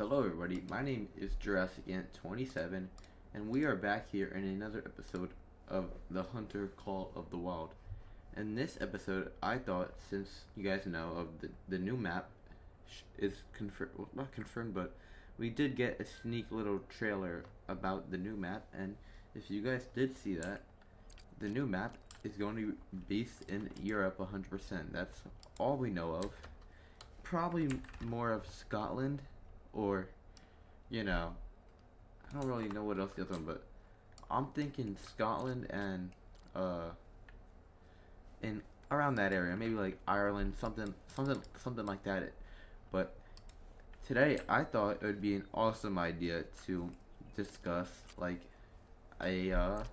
Hello everybody, my name is Jurassic Ant 27 and we are back here in another episode of The Hunter Call of the Wild. In this episode, I thought, since you guys know of the new map is confirmed, well, not confirmed, but we did get a sneak little trailer about the new map, and if you guys did see that, the new map is going to be based in Europe 100%. That's all we know of. Probably more of Scotland or, I don't really know what else goes on, but I'm thinking Scotland and in around that area, maybe like Ireland, something like that. But today I thought it would be an awesome idea to discuss like a uh,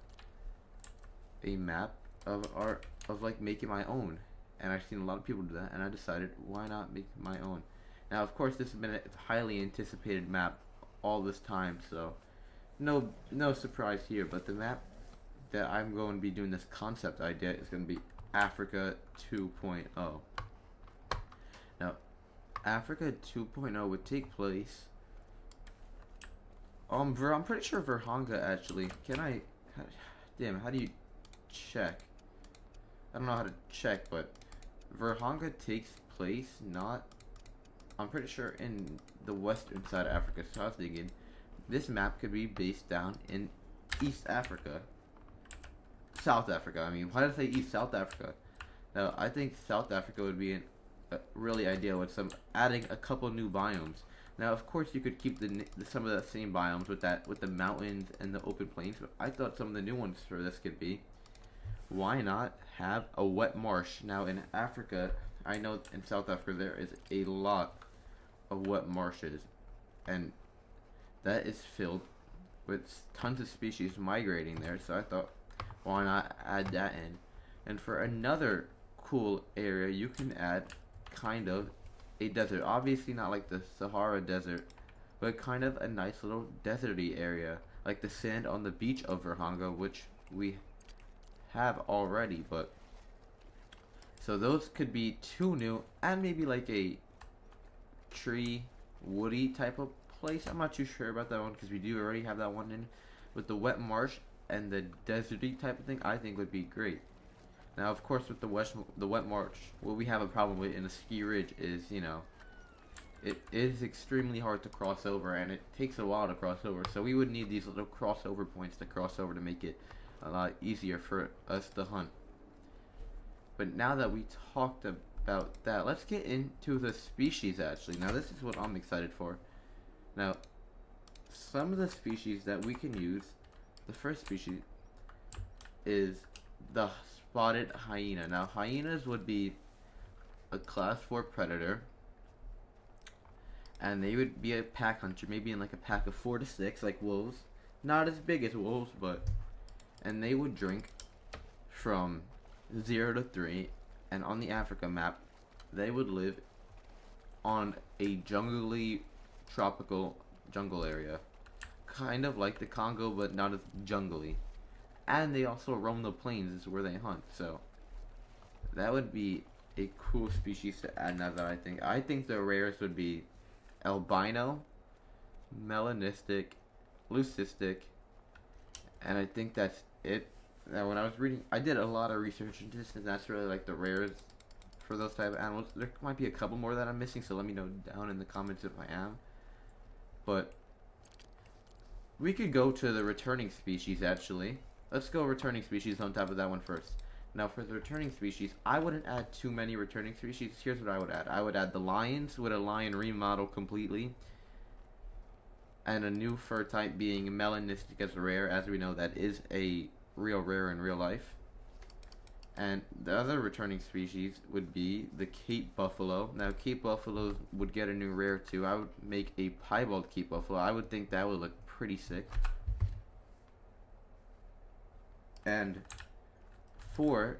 a map of like making my own. And I've seen a lot of people do that, and I decided why not make my own. Now, of course, this has been a highly anticipated map all this time, so no surprise here. But the map that I'm going to be doing this concept idea is going to be Africa 2.0. Now, Africa 2.0 would take place. I'm pretty sure Verhanga actually. Damn, how do you check? I don't know how to check, but Verhanga takes place not. I'm pretty sure in the western side of Africa. So I was thinking this map could be based down in East Africa. South Africa. I mean, why did I say East South Africa? Now, I think South Africa would be really ideal with adding a couple new biomes. Now, of course, you could keep some of the same biomes with the mountains and the open plains. But I thought some of the new ones for this could be, why not have a wet marsh? Now, in Africa, I know in South Africa there is a lot of wet marshes, and that is filled with tons of species migrating there. So I thought, why not add that in? And for another cool area, you can add kind of a desert. Obviously not like the Sahara Desert, but kind of a nice little deserty area, like the sand on the beach of Verhanga, which we have already. But so those could be two new, and maybe like a tree, woody type of place. I'm not too sure about that one because we do already have that one in with the wet marsh and the deserty type of thing. I think would be great. Now, of course, with the wet marsh, what we have a problem with in a ski ridge is, it is extremely hard to cross over, and it takes a while to cross over. So we would need these little crossover points to cross over to make it a lot easier for us to hunt. But now that we talked about that, let's get into the species actually. Now, this is what I'm excited for. Now, some of the species that we can use, the first species is the spotted hyena. Now, hyenas would be a class 4 predator, and they would be a pack hunter, maybe in like a pack of 4 to 6, like wolves. Not as big as wolves, and they would drink from 0 to 3, and on the Africa map, they would live on a jungly, tropical jungle area. Kind of like the Congo, but not as jungly. And they also roam the plains, is where they hunt, so that would be a cool species to add now that I think. I think the rares would be albino, melanistic, leucistic, and I think that's it. Now, when I was reading, I did a lot of research into this, and that's really like the rares for those type of animals. There might be a couple more that I'm missing, so let me know down in the comments if I am. But we could go to the returning species actually. Let's go returning species on top of that one first. Now, for the returning species, I wouldn't add too many returning species. Here's what I would add. I would add the lions with a lion remodel completely, and a new fur type being melanistic as a rare. As we know, that is a real rare in real life. And the other returning species would be the Cape Buffalo. Now, Cape Buffaloes would get a new rare too. I would make a piebald Cape Buffalo. I would think that would look pretty sick. And for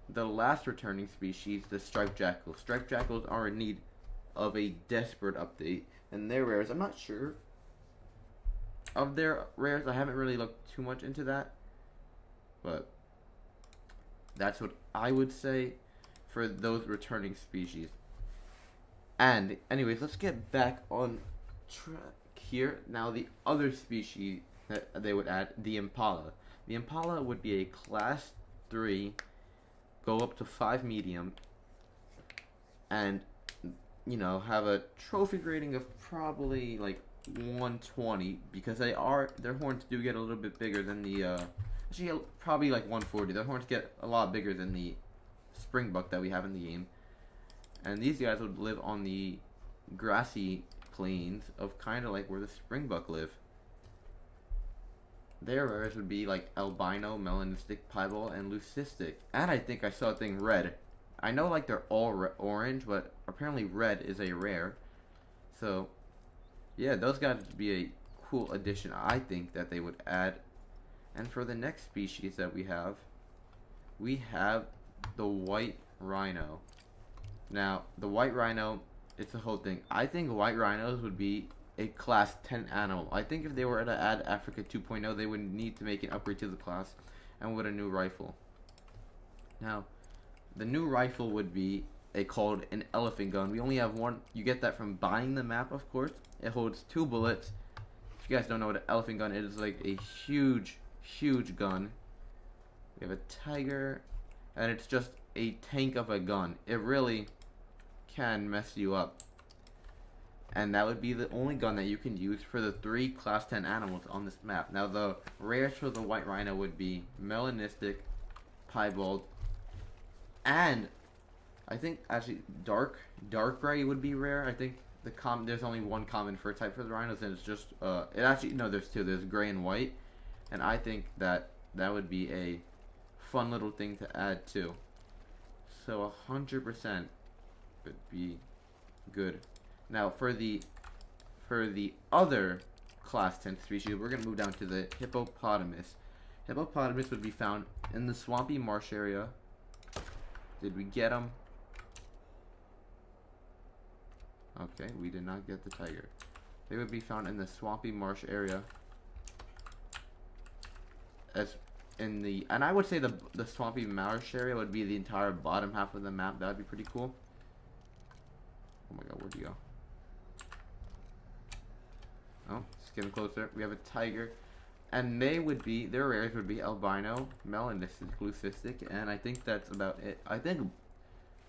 the last returning species, the striped jackals. Striped jackals are in need of a desperate update, and their rares, I'm not sure of their rares. I haven't really looked too much into that, but that's what I would say for those returning species. And anyways, let's get back on here now the other species that they would add, the impala. The impala would be a class 3, go up to 5 medium, and have a trophy rating of probably like 120 because their horns do get a little bit bigger than the actually probably like 140. Their horns get a lot bigger than the springbuck that we have in the game, and these guys would live on the grassy plains of kind of like where the springbuck live. Their rares would be like albino, melanistic, piebald, and leucistic. And I think I saw a thing red. I know like they're all orange, but apparently red is a rare. So yeah, those guys would be a cool addition, I think, that they would add. And for the next species that we have the white rhino. Now, the white rhino, it's a whole thing. I think white rhinos would be a class 10 animal. I think if they were to add Africa 2.0, they would need to make an upgrade to the class and with a new rifle. Now, the new rifle would be called an elephant gun. We only have one. You get that from buying the map, of course. It holds 2 bullets. If you guys don't know what an elephant gun is, it's like a huge, huge gun. We have a tiger, and it's just a tank of a gun. It really can mess you up. And that would be the only gun that you can use for the 3 class 10 animals on this map. Now, the rares for the white rhino would be melanistic, piebald, and I think actually dark gray would be rare. I think there's only one common fur type for the rhinos, and it's just there's 2. There's gray and white, and I think that would be a fun little thing to add too. So 100% would be good. Now for the other class 10 species, we're gonna move down to the hippopotamus. Hippopotamus would be found in the swampy marsh area. Did we get them? Okay, we did not get the tiger. They would be found in the swampy marsh area. And I would say the swampy marsh area would be the entire bottom half of the map. That would be pretty cool. Oh my god, where'd you go? Oh, it's getting closer. We have a tiger. And their rares would be albino, melanistic, leucistic, and I think that's about it. I think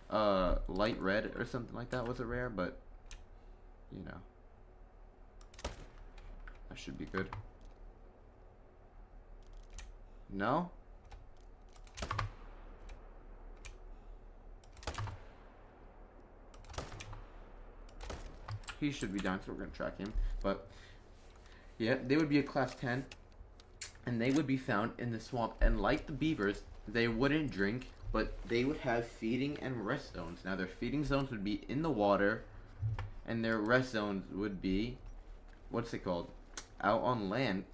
light red or something like that was a rare, but that should be good. No? He should be down, so we're gonna track him. But yeah, they would be a class 10, and they would be found in the swamp. And like the beavers, they wouldn't drink, but they would have feeding and rest zones. Now their feeding zones would be in the water, and their rest zones would be, what's it called, out on land.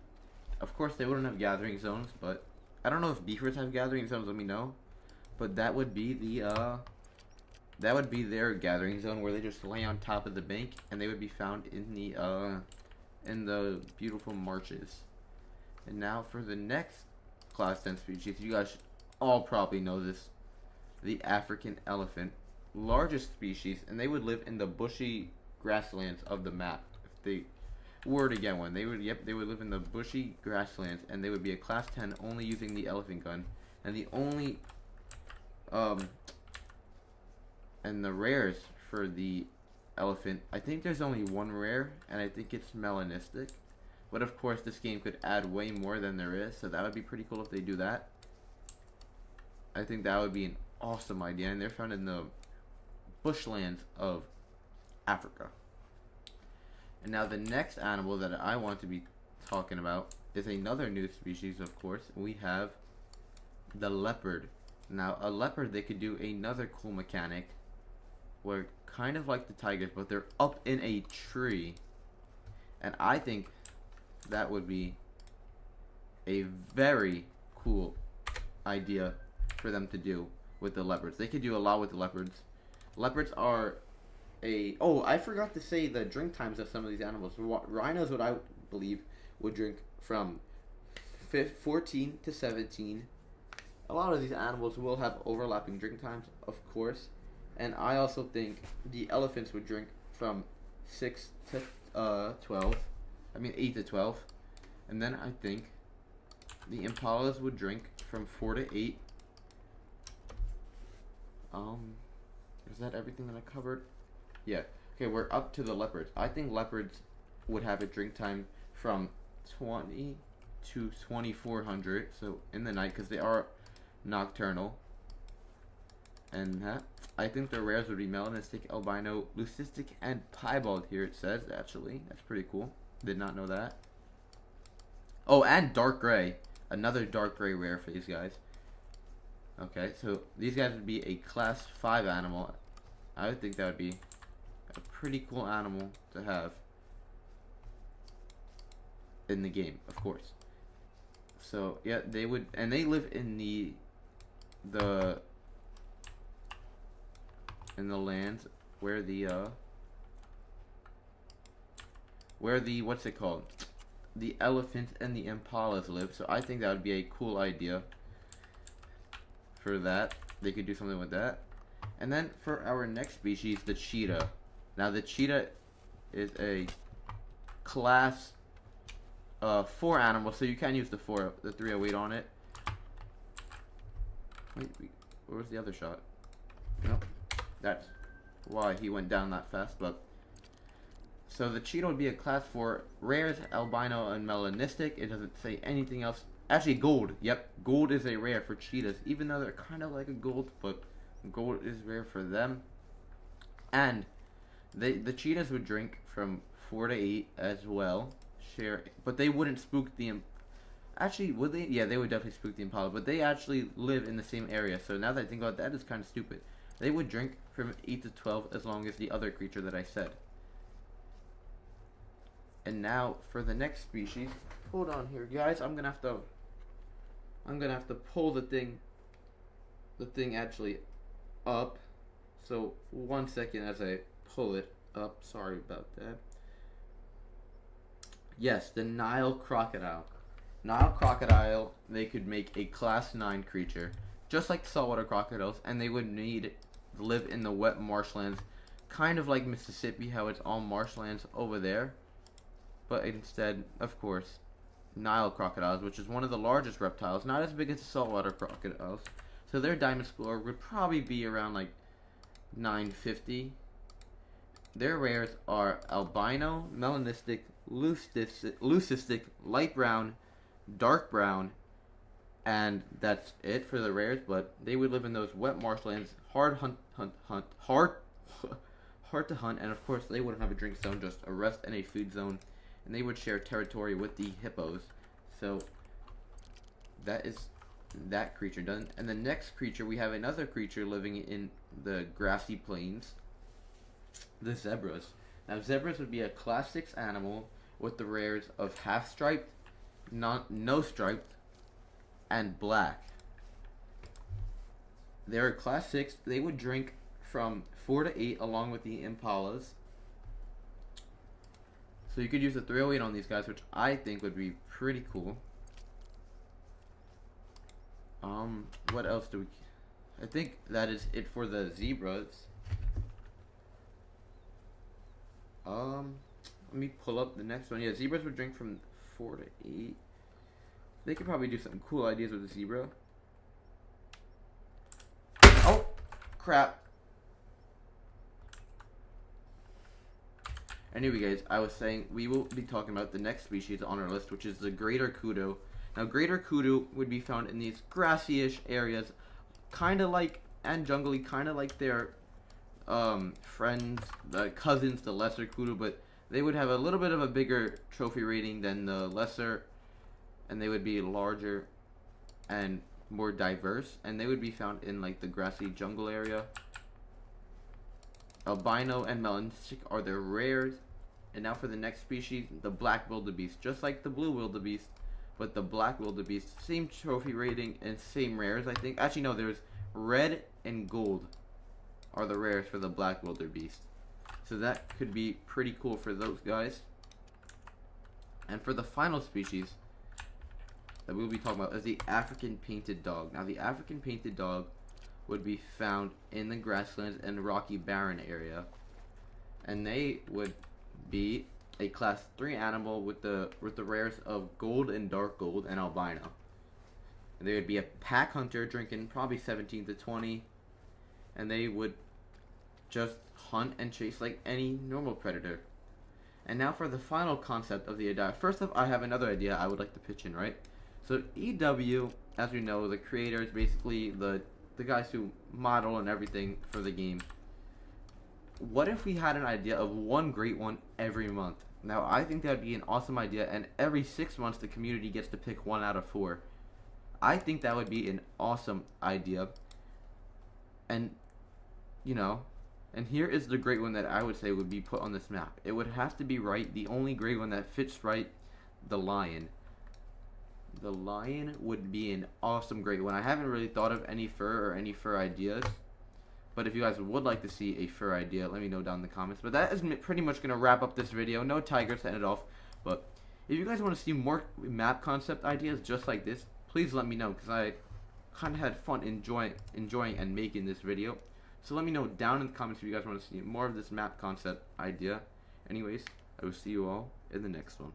Of course, they wouldn't have gathering zones, but I don't know if beavers have gathering zones. Let me know. But that would be their gathering zone, where they just lay on top of the bank, and they would be found in the beautiful marshes. And now for the next class 10 species, you guys all probably know this: the African elephant, largest species, and they would live in the bushy grasslands of the map. If they were to get one, they would live in the bushy grasslands, and they would be a class 10, only using the elephant gun. And the only and the rares for the elephant, I think there's only one rare, and I think it's melanistic. But of course, this game could add way more than there is, so that would be pretty cool if they do that. I think that would be an awesome idea, and they're found in the bushlands of Africa. And now the next animal that I want to be talking about is another new species, of course. We have the leopard. Now, a leopard, they could do another cool mechanic where, kind of like the tigers, but they're up in a tree. And I think that would be a very cool idea for them to do with the leopards. They could do a lot with the leopards. Leopards are I forgot to say the drink times of some of these animals. Rhinos, what I believe, would drink from 14 to 17. A lot of these animals will have overlapping drink times, of course. And I also think the elephants would drink from 6 to 12. I mean 8 to 12. And then I think the impalas would drink from 4 to 8. Is that everything that I covered? Yeah. Okay, we're up to the leopards. I think leopards would have a drink time from 20 to 2400, so in the night, because they are nocturnal. And that, I think the rares would be melanistic, albino, leucistic, and piebald here, it says, actually. That's pretty cool. Did not know that. Oh, and dark gray. Another dark gray rare for these guys. Okay, so these guys would be a class 5 animal. I would think that would be a pretty cool animal to have in the game, of course. So yeah, they would, and they live in the lands where the what's it called? The elephants and the impalas live. So I think that would be a cool idea for that. They could do something with that. And then for our next species, the cheetah. Now the cheetah is a class 4 animal, so you can use the 308 on it. Wait, where was the other shot? Nope. That's why he went down that fast. But so the cheetah would be a class 4, rares, albino, and melanistic. It doesn't say anything else. Actually, gold. Yep, gold is a rare for cheetahs, even though they're kind of like a gold, but gold is rare for them. And the cheetahs would drink from 4 to 8 as well. But they wouldn't spook the actually, would they? Yeah, they would definitely spook the impala, but they actually live in the same area. So now that I think about that, is kind of stupid. They would drink from 8 to 12 as long as the other creature that I said. And now for the next species, hold on here, guys. I'm gonna have to pull the thing actually up. So 1 second as I pull it up. Sorry about that. Yes, the Nile crocodile. Nile crocodile, they could make a class 9 creature, just like saltwater crocodiles, and they would need to live in the wet marshlands, kind of like Mississippi, how it's all marshlands over there. But instead, of course, Nile crocodiles, which is one of the largest reptiles, not as big as the saltwater crocodiles. So their diamond score would probably be around like 950. Their rares are albino, melanistic, leucistic, light brown, dark brown, and that's it for the rares. But they would live in those wet marshlands, hard to hunt, and of course they wouldn't have a drink zone, just a rest and a food zone, and they would share territory with the hippos. So that is that creature done. And the next creature, we have another creature living in the grassy plains, the zebras. Now zebras would be a class 6 animal with the rares of half striped, no striped, and black. They're a class 6. They would drink from 4 to 8 along with the impalas. So you could use the 308 on these guys, which I think would be pretty cool. What else do we... I think that is it for the zebras. Let me pull up the next one. Yeah, zebras would drink from 4 to 8. They could probably do some cool ideas with the zebra. Oh, crap. Anyway, guys, I was saying we will be talking about the next species on our list, which is the greater kudu. Now, greater kudu would be found in these grassy-ish areas, kind of like, and jungly, kind of like their friends, the cousins, the lesser kudu, but they would have a little bit of a bigger trophy rating than the lesser, and they would be larger and more diverse, and they would be found in like the grassy jungle area. Albino and melanistic are their rares. And now for the next species, the black wildebeest. Just like the blue wildebeest, but the black wildebeest, same trophy rating and same rares, I think. Actually, no, there's red and gold are the rares for the black wildebeest. So that could be pretty cool for those guys. And for the final species that we'll be talking about is the African painted dog. Now, the African painted dog would be found in the grasslands and rocky barren area, and they would be a class 3 animal with the rares of gold and dark gold and albino. And they would be a pack hunter drinking probably 17 to 20, and they would just hunt and chase like any normal predator. And now for the final concept of the idea. First off, I have another idea I would like to pitch in, right? So EW, as we know, the creators, basically the guys who model and everything for the game. What if we had an idea of one great one every month? Now, I think that would be an awesome idea, and every 6 months the community gets to pick 1 out of 4. I think that would be an awesome idea. And, you know, and here is the great one that I would say would be put on this map. It would have to be right, the only great one that fits right, the lion. The lion would be an awesome great one. I haven't really thought of any fur or any fur ideas. But if you guys would like to see a fur idea, let me know down in the comments. But that is pretty much going to wrap up this video. No tigers to end it off. But if you guys want to see more map concept ideas just like this, please let me know, because I kind of had fun enjoying and making this video. So let me know down in the comments if you guys want to see more of this map concept idea. Anyways, I will see you all in the next one.